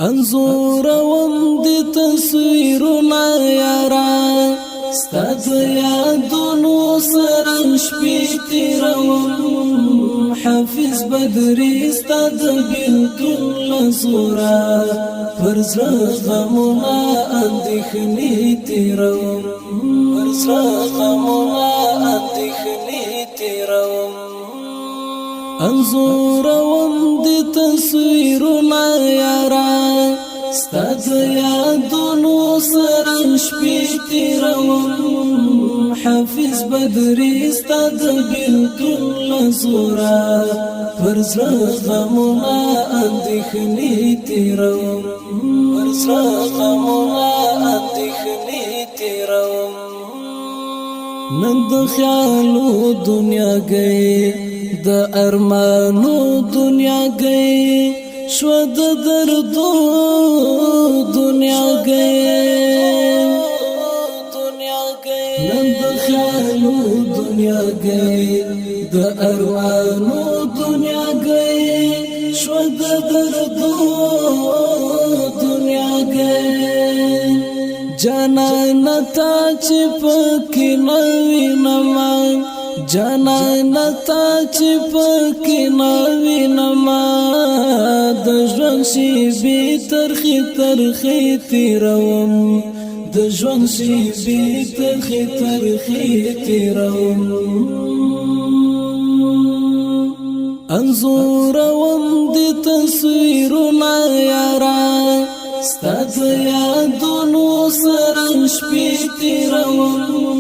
انظور وم دی تصویرنا یارا ستاد یادونو سره شپې تیروم حافظ بدری ستاد بیلتون لزورا پر زړه غمونه اندېښنې تیروم پر زړه غمونه اندېښنې تیروم انظور وم دی تصویرنا یارا ستاد یادونو سره شپې تیروم حافظ بدری ستاد بیلتون لزورا پر زړه غمونه اندېښنې تیروم پر زړه غمونه اندېښنې تیروم نن د خیالو دنیا گئی د ارمانو دنیا گئی شو د دردو دنیا گئی نن د خیالو دنیا گئی د ارمانو دنیا گئی شو د دردو دنیا گئی جانان تا چې پکې نوی نمان جانان تا چې پکې نوی نما د ژوند شېبې ترخې ترخې تیروم د ژوند شېبې ترخې ترخې تیروم انځوروم د تصویرونه یارا ستا د یادونو سره شپې تیروم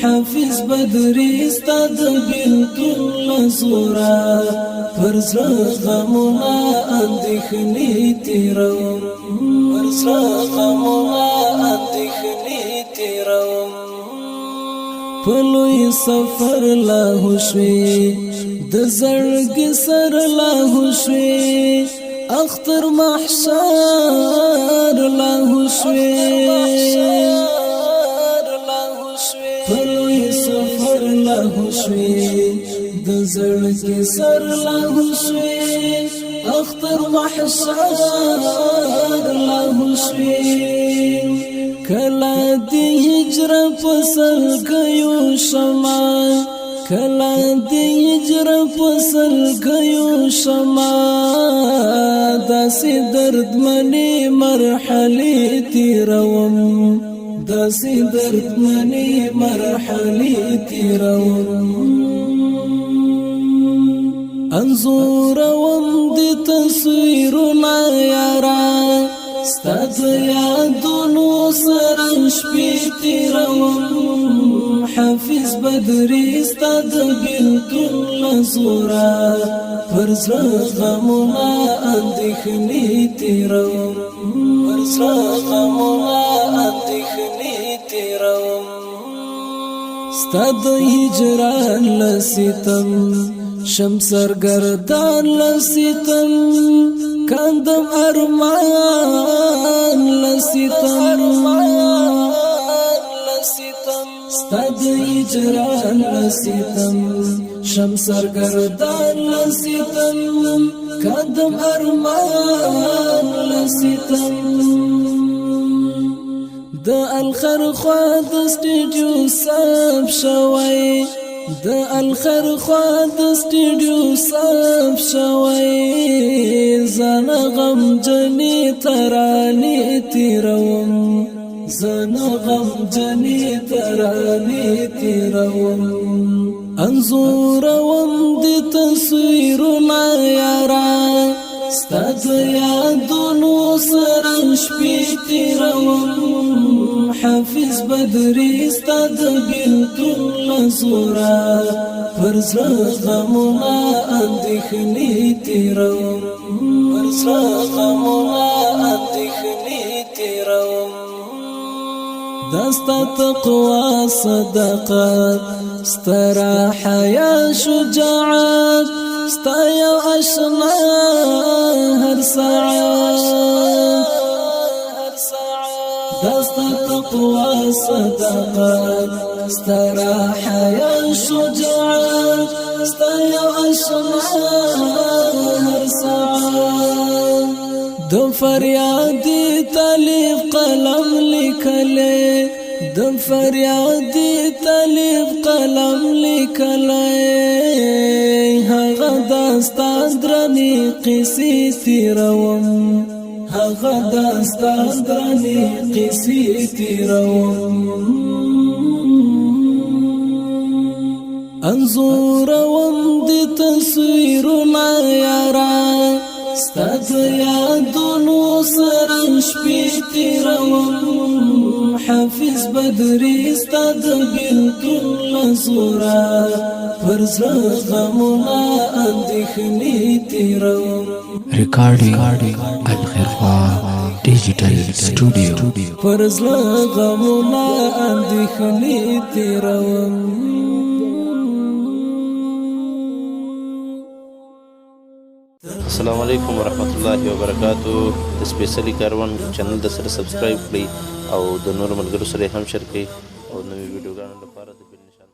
حافظ بدری ستا د بیلتون لزورا پر زړه غمونه اندېښنې تیروم پر زړه غمونه اندېښنې تیروم په لوی سفر لاهو شوې د زړګي سر لاهو شوې اختر محشر لاهو شوې پلوی سفر لاهو شوې د زړګي سر لاهو شوې اختر محشر لاهو شوې کلا دی هجر پسل گیو شما کلا دی هجر پسل گیو شما داسی درد منی مرحلی تیروم داسی درد منی مرحلی تیروم انظوروم دی تصویرنا یارا ستاد یادونو سره شپې تیروم حافظ بدری ستاد بیلتون لزورا پر زړه غمونه اندېښنې تیروم پر زړه غمونه اندېښنې تیروم ستا د هجران لستم شم سرګردان لستم کندم ارمان لستم ستا د هجران لستم شم سرګردان لستم کندم ارمان لستم د الخر خوا د سټډیو صاحب شوی د الخر خوا د سټډیو صاحب شوی زن غم جنې ترانې تیروم زن غم جنې ترانې تیروم انځوروم د تصویرونه یارا ستا د یادونو سره شپې تیروم حافظ بدری ستا د بیلتون لزورا پر زړه غمونه اندېښنې تیروم پر زړه غمونه اندېښنې تیروم دا ستا تقوا صداقت سترا حیا شجاعت ستا یو اشنا هر ساعت دا ستا تقوا صداقت سترا حیا شجاعت ستا یو اشنا هر ساعت د فریاد طالب قلم لیکلې د فریاد طالب قلم لیکلې هغه داستان درنې قصې تیروم هغه داستان درنې قصې تیروم انظورم د تصویرونه یارا ستاد یادونو سره شپې تیروم حافظ بدري ستاد بلکل لزورا پر زړه غمونه اندېښنې تیروم Recording Al-Khirfa Digital Studio پر زړه غمونه اندېښنې تیروم السلام علیکم ورحمت الله وبرکاتو د سپیشلی کاروان چینل د سره سبسکرایب کړئ او د نور ملګرو سره هم شریک کړئ او نوې ویډیوګانو لپاره د بیل نشان